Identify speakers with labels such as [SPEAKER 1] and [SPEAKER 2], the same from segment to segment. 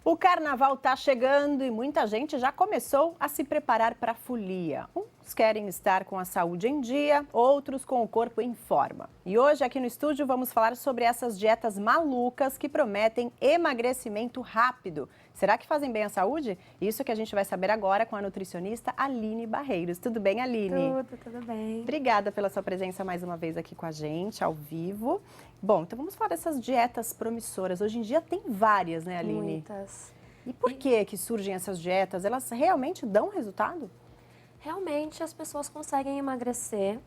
[SPEAKER 1] O carnaval está chegando e muita gente já começou a se preparar para a folia. Uns querem estar com a saúde em dia, outros com o corpo em forma. E hoje aqui no estúdio vamos falar sobre essas dietas malucas que prometem emagrecimento rápido. Será que fazem bem à saúde? Isso que a gente vai saber agora com a nutricionista Aline Barreiros. Tudo bem, Aline?
[SPEAKER 2] Tudo bem.
[SPEAKER 1] Obrigada pela sua presença mais uma vez aqui com a gente, ao vivo. Bom, então vamos falar dessas dietas promissoras. Hoje em dia tem várias, né, Aline?
[SPEAKER 2] Muitas.
[SPEAKER 1] E por que surgem essas dietas? Elas realmente dão resultado?
[SPEAKER 2] Realmente as pessoas conseguem emagrecer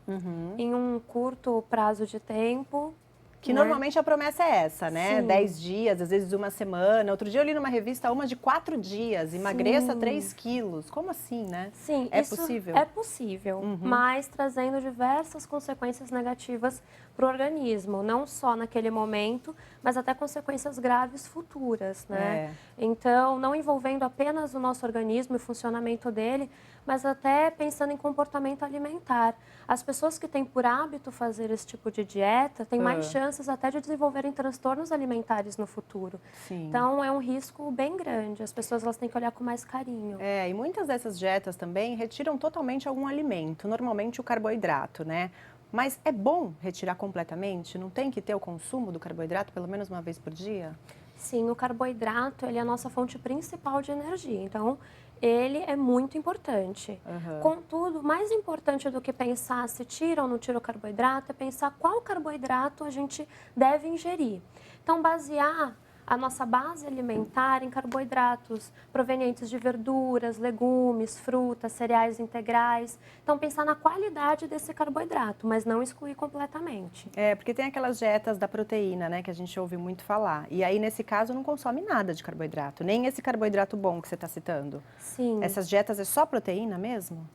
[SPEAKER 2] em um curto prazo de tempo.
[SPEAKER 1] Que normalmente a promessa é essa, né?
[SPEAKER 2] Sim.
[SPEAKER 1] 10 dias, às vezes uma semana. Outro dia eu li numa revista uma de 4 dias, emagreça 3 quilos. Como assim, né?
[SPEAKER 2] Sim,
[SPEAKER 1] É
[SPEAKER 2] isso
[SPEAKER 1] possível?
[SPEAKER 2] é possível, mas trazendo diversas consequências negativas para o organismo, não só naquele momento, mas até consequências graves futuras, né? Então, não envolvendo apenas o nosso organismo e o funcionamento dele, mas até pensando em comportamento alimentar. As pessoas que têm por hábito fazer esse tipo de dieta têm mais chances até de desenvolverem transtornos alimentares no futuro.
[SPEAKER 1] Sim.
[SPEAKER 2] Então, é um risco bem grande. As pessoas elas têm que olhar com mais carinho.
[SPEAKER 1] E muitas dessas dietas também retiram totalmente algum alimento, normalmente o carboidrato, né? Mas é bom retirar completamente? Não tem que ter o consumo do carboidrato pelo menos uma vez por dia?
[SPEAKER 2] Sim, o carboidrato ele é a nossa fonte principal de energia, então ele é muito importante. Contudo, mais importante do que pensar se tira ou não tira o carboidrato é pensar qual carboidrato a gente deve ingerir. Então, basear a nossa base alimentar em carboidratos provenientes de verduras, legumes, frutas, cereais integrais. Então, pensar na qualidade desse carboidrato, mas não excluir completamente.
[SPEAKER 1] Porque tem aquelas dietas da proteína, né, que a gente ouve muito falar. E aí, nesse caso, não consome nada de carboidrato, nem esse carboidrato bom que você está citando.
[SPEAKER 2] Sim.
[SPEAKER 1] Essas dietas é só proteína mesmo?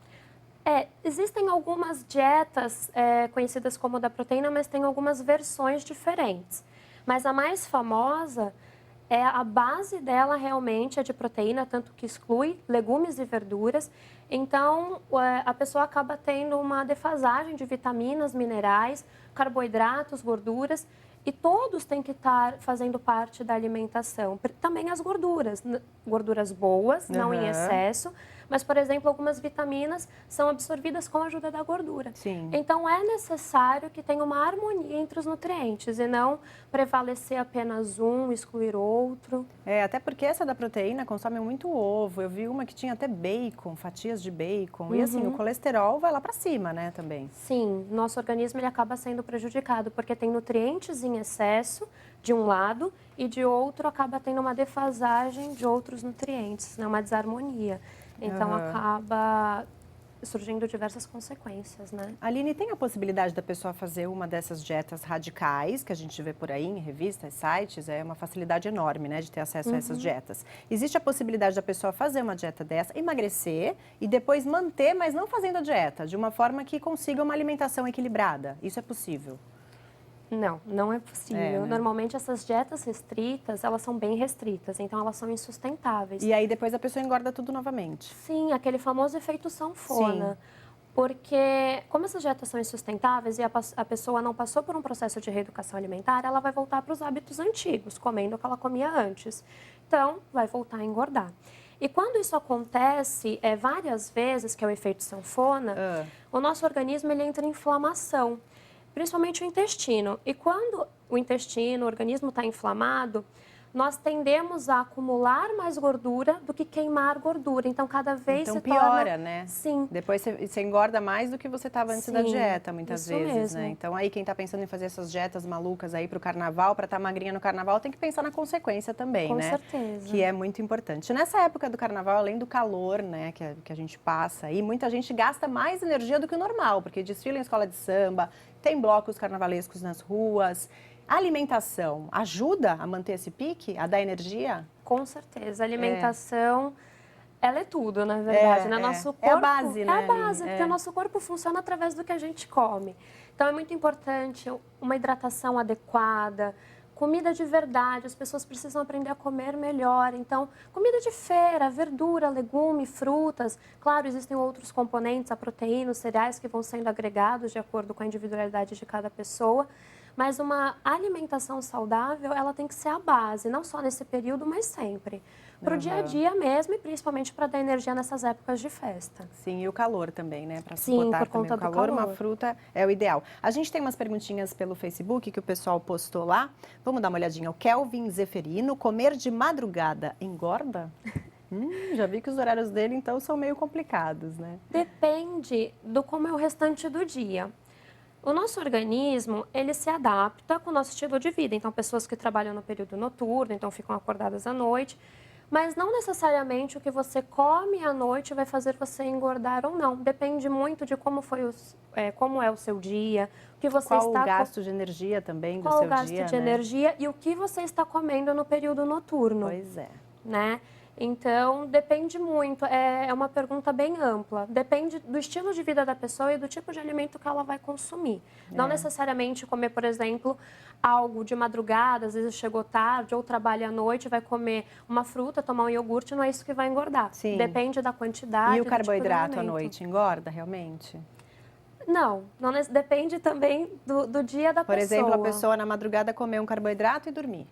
[SPEAKER 2] Existem algumas dietas conhecidas como da proteína, mas tem algumas versões diferentes. Mas a mais famosa, a base dela realmente é de proteína, tanto que exclui legumes e verduras. Então, a pessoa acaba tendo uma defasagem de vitaminas, minerais, carboidratos, gorduras, e todos têm que estar fazendo parte da alimentação. Também as gorduras, gorduras boas, não em excesso, mas, por exemplo, algumas vitaminas são absorvidas com a ajuda da gordura.
[SPEAKER 1] Sim.
[SPEAKER 2] Então, é necessário que tenha uma harmonia entre os nutrientes e não prevalecer apenas um, excluir outro.
[SPEAKER 1] Até porque essa da proteína consome muito ovo. Eu vi uma que tinha até bacon, fatias de bacon. E assim, o colesterol vai lá para cima, né, também.
[SPEAKER 2] Sim, nosso organismo ele acaba sendo prejudicado porque tem nutrientes em excesso de um lado e de outro acaba tendo uma defasagem de outros nutrientes, né, uma desarmonia. Então, acaba surgindo diversas consequências, né?
[SPEAKER 1] Aline, tem a possibilidade da pessoa fazer uma dessas dietas radicais que a gente vê por aí em revistas, sites? É uma facilidade enorme, né, de ter acesso a essas dietas. Existe a possibilidade da pessoa fazer uma dieta dessa, emagrecer e depois manter, mas não fazendo a dieta, de uma forma que consiga uma alimentação equilibrada? Isso é possível?
[SPEAKER 2] Não, não é possível.
[SPEAKER 1] Né?
[SPEAKER 2] Normalmente essas dietas restritas, elas são bem restritas, então elas são insustentáveis.
[SPEAKER 1] E aí depois a pessoa engorda tudo novamente.
[SPEAKER 2] Sim, aquele famoso efeito sanfona. Sim. Porque como essas dietas são insustentáveis e a pessoa não passou por um processo de reeducação alimentar, ela vai voltar para os hábitos antigos, comendo o que ela comia antes. Então, vai voltar a engordar. E quando isso acontece várias vezes, que é o efeito sanfona, o nosso organismo ele entra em inflamação. Principalmente o intestino. E quando o intestino, o organismo está inflamado, nós tendemos a acumular mais gordura do que queimar gordura. Então, cada vez se
[SPEAKER 1] piora,
[SPEAKER 2] torna...
[SPEAKER 1] né?
[SPEAKER 2] Sim.
[SPEAKER 1] Depois você engorda mais do que você estava antes da dieta, muitas
[SPEAKER 2] isso
[SPEAKER 1] vezes,
[SPEAKER 2] mesmo.
[SPEAKER 1] né? Então, aí quem está pensando em fazer essas dietas malucas aí para o carnaval, para estar magrinha no carnaval, tem que pensar na consequência também, né?
[SPEAKER 2] Com certeza.
[SPEAKER 1] Que é muito importante. Nessa época do carnaval, além do calor, né, que a gente passa aí, muita gente gasta mais energia do que o normal, porque desfila em escola de samba, tem blocos carnavalescos nas ruas. A alimentação ajuda a manter esse pique, a dar energia?
[SPEAKER 2] Com certeza. A alimentação, ela é tudo, na verdade, né? Nosso corpo,
[SPEAKER 1] é a base, né?
[SPEAKER 2] É a base, porque o nosso corpo funciona através do que a gente come. Então, é muito importante uma hidratação adequada, comida de verdade, as pessoas precisam aprender a comer melhor. Então, comida de feira, verdura, legume, frutas. Claro, existem outros componentes, a proteína, os cereais que vão sendo agregados de acordo com a individualidade de cada pessoa. Mas uma alimentação saudável, ela tem que ser a base, não só nesse período, mas sempre. Para o dia a dia mesmo e principalmente para dar energia nessas épocas de festa.
[SPEAKER 1] Sim, e o calor também, né? Para
[SPEAKER 2] Sim,
[SPEAKER 1] suportar
[SPEAKER 2] por
[SPEAKER 1] também
[SPEAKER 2] conta
[SPEAKER 1] o
[SPEAKER 2] do
[SPEAKER 1] calor, uma
[SPEAKER 2] calor.
[SPEAKER 1] fruta é o ideal. A gente tem umas perguntinhas pelo Facebook que o pessoal postou lá. Vamos dar uma olhadinha. O Kelvin Zeferino, comer de madrugada engorda? Já vi que os horários dele, então, são meio complicados, né?
[SPEAKER 2] Depende do como é o restante do dia. O nosso organismo, ele se adapta com o nosso estilo de vida. Então, pessoas que trabalham no período noturno, então ficam acordadas à noite. Mas não necessariamente o que você come à noite vai fazer você engordar ou não. Depende muito de como como é o seu dia, o que você
[SPEAKER 1] Qual o
[SPEAKER 2] está
[SPEAKER 1] gasto de energia também do
[SPEAKER 2] qual o
[SPEAKER 1] seu
[SPEAKER 2] gasto
[SPEAKER 1] dia,
[SPEAKER 2] de
[SPEAKER 1] né?
[SPEAKER 2] energia e o que você está comendo no período noturno,
[SPEAKER 1] Pois é.
[SPEAKER 2] né? Então, depende muito, é uma pergunta bem ampla. Depende do estilo de vida da pessoa e do tipo de alimento que ela vai consumir. Não necessariamente comer, por exemplo, algo de madrugada, às vezes chegou tarde ou trabalha à noite, vai comer uma fruta, tomar um iogurte, não é isso que vai engordar.
[SPEAKER 1] Sim.
[SPEAKER 2] Depende da quantidade
[SPEAKER 1] E
[SPEAKER 2] do
[SPEAKER 1] o
[SPEAKER 2] tipo de
[SPEAKER 1] carboidrato à
[SPEAKER 2] alimento.
[SPEAKER 1] noite engorda realmente?
[SPEAKER 2] Não, depende também do dia da pessoa.
[SPEAKER 1] Por exemplo, a pessoa na madrugada comer um carboidrato e dormir.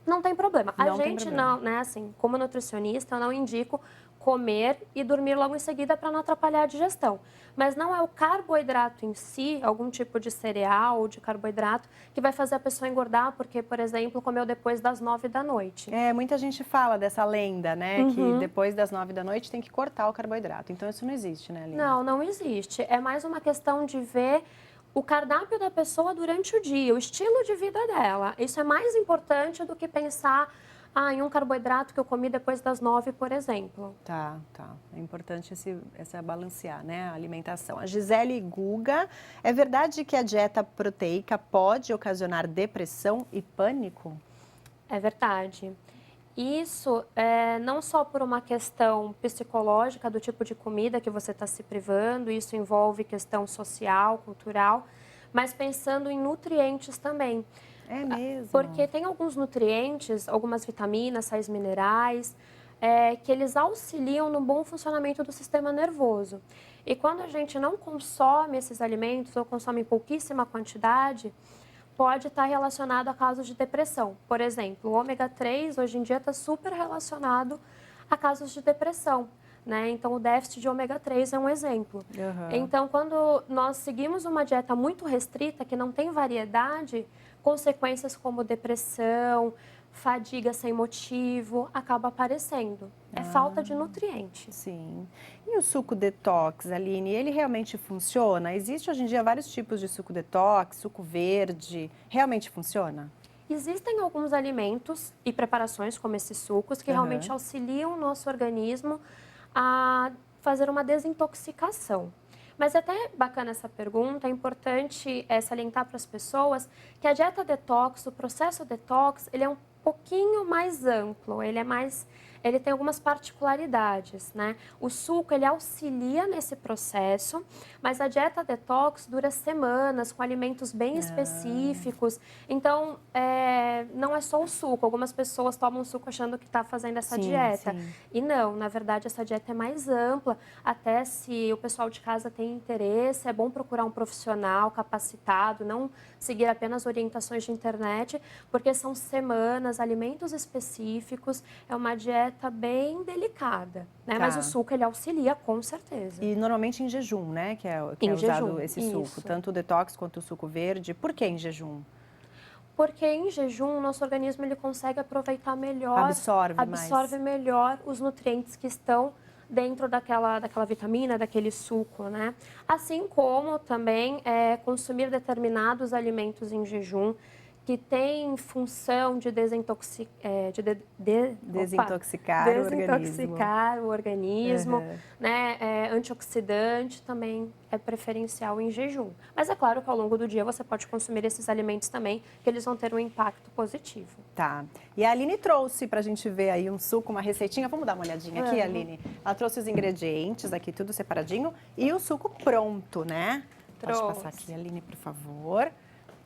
[SPEAKER 2] Não tem problema. A
[SPEAKER 1] Não tem
[SPEAKER 2] gente
[SPEAKER 1] problema.
[SPEAKER 2] não, né, assim, como nutricionista, eu não indico comer e dormir logo em seguida para não atrapalhar a digestão. Mas não é o carboidrato em si, algum tipo de cereal ou de carboidrato, que vai fazer a pessoa engordar, porque, por exemplo, comeu depois das 9 da noite.
[SPEAKER 1] Muita gente fala dessa lenda, né? Que depois das 9 da noite tem que cortar o carboidrato. Então, isso não existe, né, Aline?
[SPEAKER 2] Não, não existe. É mais uma questão de ver o cardápio da pessoa durante o dia, o estilo de vida dela. Isso é mais importante do que pensar em um carboidrato que eu comi depois das 9, por exemplo.
[SPEAKER 1] Tá. É importante essa balancear, né, a alimentação. A Gisele Guga, é verdade que a dieta proteica pode ocasionar depressão e pânico?
[SPEAKER 2] É verdade. Isso não só por uma questão psicológica do tipo de comida que você está se privando, isso envolve questão social, cultural, mas pensando em nutrientes também.
[SPEAKER 1] É mesmo?
[SPEAKER 2] Porque tem alguns nutrientes, algumas vitaminas, sais minerais, que eles auxiliam no bom funcionamento do sistema nervoso. E quando a gente não consome esses alimentos ou consome em pouquíssima quantidade, pode estar relacionado a casos de depressão. Por exemplo, o ômega 3 hoje em dia está super relacionado a casos de depressão, né? Então, o déficit de ômega 3 é um exemplo. Então, quando nós seguimos uma dieta muito restrita, que não tem variedade, consequências como depressão, fadiga sem motivo, acaba aparecendo. É falta de nutrientes.
[SPEAKER 1] Sim. E o suco detox, Aline, ele realmente funciona? Existe hoje em dia vários tipos de suco detox, suco verde. Realmente funciona?
[SPEAKER 2] Existem alguns alimentos e preparações, como esses sucos, que realmente auxiliam o nosso organismo a fazer uma desintoxicação. Mas é até bacana essa pergunta, é importante salientar para as pessoas que a dieta detox, o processo detox, ele é um pouquinho mais amplo, ele tem algumas particularidades, né? O suco, ele auxilia nesse processo, mas a dieta detox dura semanas, com alimentos bem específicos. Então, não é só o suco. Algumas pessoas tomam suco achando que está fazendo essa dieta.
[SPEAKER 1] Sim.
[SPEAKER 2] E não, na verdade, essa dieta é mais ampla. Até se o pessoal de casa tem interesse, é bom procurar um profissional capacitado, não seguir apenas orientações de internet, porque são semanas, alimentos específicos, é uma dieta bem delicada, né? Mas o suco, ele auxilia, com certeza.
[SPEAKER 1] E normalmente em jejum, né? Que é usado
[SPEAKER 2] jejum,
[SPEAKER 1] esse
[SPEAKER 2] isso.
[SPEAKER 1] suco, tanto o detox quanto o suco verde. Por que em jejum?
[SPEAKER 2] Porque em jejum, o nosso organismo ele consegue aproveitar melhor,
[SPEAKER 1] absorve
[SPEAKER 2] melhor os nutrientes que estão dentro daquela vitamina, daquele suco, né? Assim como também consumir determinados alimentos em jejum que tem função de desintoxicar o organismo, né? Antioxidante também é preferencial em jejum. Mas é claro que ao longo do dia você pode consumir esses alimentos também, que eles vão ter um impacto positivo.
[SPEAKER 1] Tá. E a Aline trouxe pra gente ver aí um suco, uma receitinha. Vamos dar uma olhadinha aqui, Aline? Ela trouxe os ingredientes aqui, tudo separadinho. E o suco pronto, né? Pode passar aqui, Aline, por favor.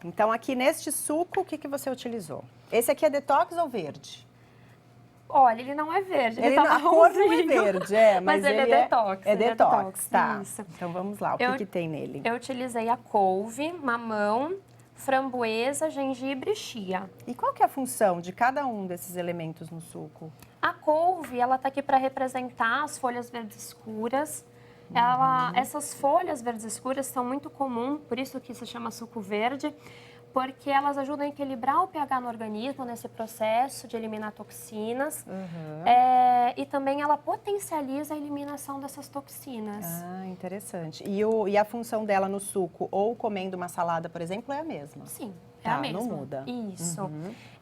[SPEAKER 1] Então, aqui neste suco, o que você utilizou? Esse aqui é detox ou verde?
[SPEAKER 2] Olha, ele não é verde, ele
[SPEAKER 1] a cor não é verde, mas ele é detox. É detox, tá.
[SPEAKER 2] Isso.
[SPEAKER 1] Então, vamos lá, o que tem nele?
[SPEAKER 2] Eu utilizei a couve, mamão, framboesa, gengibre e chia.
[SPEAKER 1] E qual que é a função de cada um desses elementos no suco?
[SPEAKER 2] A couve, ela está aqui para representar as folhas verdes escuras. Essas folhas verdes escuras são muito comuns, por isso que se chama suco verde, porque elas ajudam a equilibrar o pH no organismo nesse processo de eliminar toxinas. E também ela potencializa a eliminação dessas toxinas.
[SPEAKER 1] Ah, interessante. E a função dela no suco ou comendo uma salada, por exemplo, é a mesma?
[SPEAKER 2] Sim. É
[SPEAKER 1] Tá,
[SPEAKER 2] a mesma.
[SPEAKER 1] não muda.
[SPEAKER 2] Isso.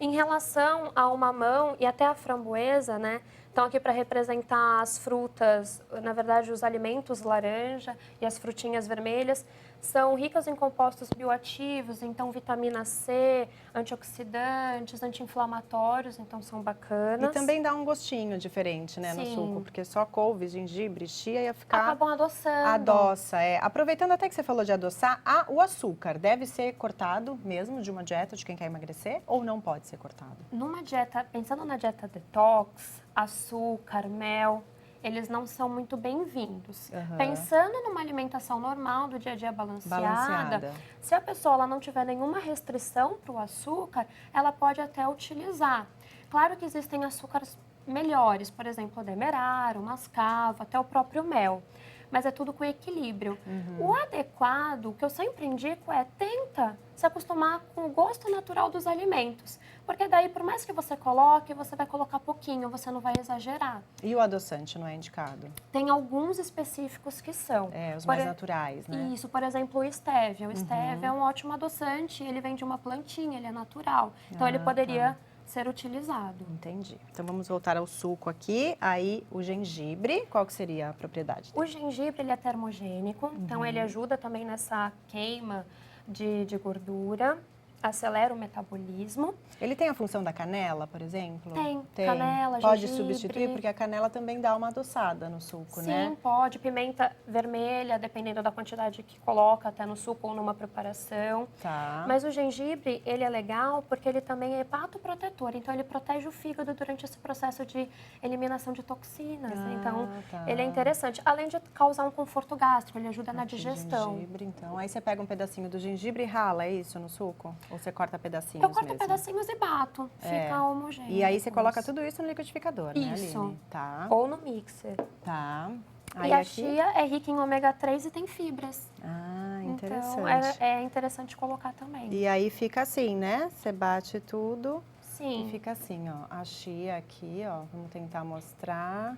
[SPEAKER 2] Em relação ao mamão e até a framboesa, né? Estão aqui para representar as frutas, na verdade, os alimentos laranja e as frutinhas vermelhas. São ricas em compostos bioativos, então vitamina C, antioxidantes, anti-inflamatórios, então são bacanas.
[SPEAKER 1] E também dá um gostinho diferente, né, no
[SPEAKER 2] Sim.
[SPEAKER 1] suco, porque só couve, gengibre, chia ia ficar...
[SPEAKER 2] Acabam adoçando.
[SPEAKER 1] Adoça, é. Aproveitando até que você falou de adoçar, o açúcar deve ser cortado mesmo de uma dieta de quem quer emagrecer ou não pode ser cortado?
[SPEAKER 2] Numa dieta, pensando na dieta detox, açúcar, mel, eles não são muito bem-vindos. Pensando numa alimentação normal, do dia a dia balanceada, se a pessoa ela não tiver nenhuma restrição para o açúcar, ela pode até utilizar. Claro que existem açúcares melhores, por exemplo, o demerara, o mascavo, até o próprio mel. Mas é tudo com equilíbrio. O adequado, o que eu sempre indico tenta se acostumar com o gosto natural dos alimentos. Porque daí, por mais que você coloque, você vai colocar pouquinho, você não vai exagerar.
[SPEAKER 1] E o adoçante não é indicado?
[SPEAKER 2] Tem alguns específicos que são.
[SPEAKER 1] Os mais naturais, né?
[SPEAKER 2] Isso, por exemplo, o stevia. O stevia é um ótimo adoçante, ele vem de uma plantinha, ele é natural. Então, ele poderia ser utilizado.
[SPEAKER 1] Entendi. Então, vamos voltar ao suco aqui. Aí, o gengibre, qual que seria a propriedade dele?
[SPEAKER 2] O gengibre, ele é termogênico, então ele ajuda também nessa queima de gordura, acelera o metabolismo.
[SPEAKER 1] Ele tem a função da canela, por exemplo?
[SPEAKER 2] Tem. Canela,
[SPEAKER 1] pode
[SPEAKER 2] gengibre.
[SPEAKER 1] substituir, porque a canela também dá uma adoçada no suco, né?
[SPEAKER 2] Sim, pode. Pimenta vermelha, dependendo da quantidade que coloca, até no suco ou numa preparação.
[SPEAKER 1] Tá.
[SPEAKER 2] Mas o gengibre, ele é legal porque ele também é hepatoprotetor. Então, ele protege o fígado durante esse processo de eliminação de toxinas. Então, ele é interessante. Além de causar um conforto gástrico, ele ajuda na digestão.
[SPEAKER 1] Gengibre, então. Aí você pega um pedacinho do gengibre e rala, é isso, no suco? Ou você corta pedacinhos
[SPEAKER 2] Eu corto
[SPEAKER 1] mesmo?
[SPEAKER 2] pedacinhos e bato. Fica homogêneo.
[SPEAKER 1] E aí você coloca tudo isso no liquidificador, né,
[SPEAKER 2] Isso.
[SPEAKER 1] Aline? Tá.
[SPEAKER 2] Ou no mixer.
[SPEAKER 1] Tá. Aí
[SPEAKER 2] E a
[SPEAKER 1] aqui...
[SPEAKER 2] chia é rica em ômega 3 e tem fibras.
[SPEAKER 1] Ah, interessante.
[SPEAKER 2] Então, é interessante colocar também.
[SPEAKER 1] E aí fica assim, né? Você bate tudo
[SPEAKER 2] Sim.
[SPEAKER 1] e fica assim, ó. A chia aqui, ó. Vamos tentar mostrar.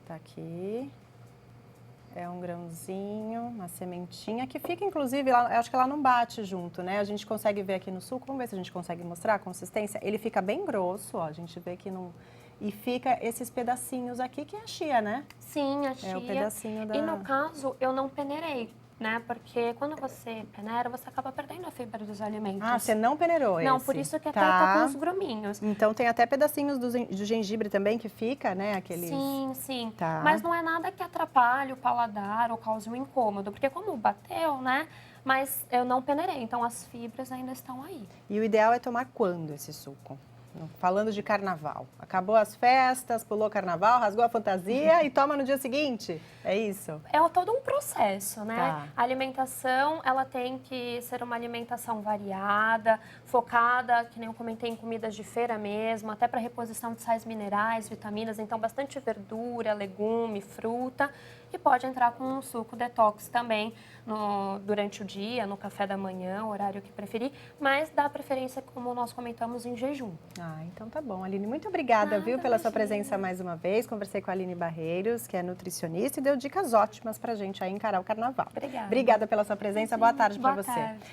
[SPEAKER 1] Tá aqui. É um grãozinho, uma sementinha, que fica, inclusive, eu acho que ela não bate junto, né? A gente consegue ver aqui no suco, vamos ver se a gente consegue mostrar a consistência. Ele fica bem grosso, ó, a gente vê que não... E fica esses pedacinhos aqui, que é a chia, né?
[SPEAKER 2] Sim, a chia.
[SPEAKER 1] É o pedacinho da...
[SPEAKER 2] E no caso, eu não peneirei, né? Porque quando você peneira, você acaba perdendo a fibra dos alimentos.
[SPEAKER 1] Ah, você não peneirou esse?
[SPEAKER 2] Não, por isso que até tá com os gruminhos.
[SPEAKER 1] Então tem até pedacinhos do gengibre também que fica, né? Aqueles...
[SPEAKER 2] Sim, sim.
[SPEAKER 1] Tá.
[SPEAKER 2] Mas não é nada que atrapalhe o paladar ou cause um incômodo. Porque como bateu, né? Mas eu não peneirei, então as fibras ainda estão aí.
[SPEAKER 1] E o ideal é tomar quando esse suco? Falando de carnaval. Acabou as festas, pulou o carnaval, rasgou a fantasia e toma no dia seguinte? É isso?
[SPEAKER 2] É todo um processo, né?
[SPEAKER 1] Tá.
[SPEAKER 2] A alimentação, ela tem que ser uma alimentação variada, focada, que nem eu comentei, em comidas de feira mesmo, até para reposição de sais minerais, vitaminas. Então, bastante verdura, legume, fruta. E pode entrar com um suco detox também durante o dia, no café da manhã, o horário que preferir. Mas dá preferência, como nós comentamos, em jejum.
[SPEAKER 1] Ah, então tá bom. Aline, muito obrigada, viu, pela sua presença mais uma vez. Conversei com a Aline Barreiros, que é nutricionista, e deu dicas ótimas pra gente aí encarar o carnaval.
[SPEAKER 2] Obrigada.
[SPEAKER 1] Obrigada pela sua presença. Boa tarde pra você.
[SPEAKER 2] Boa tarde.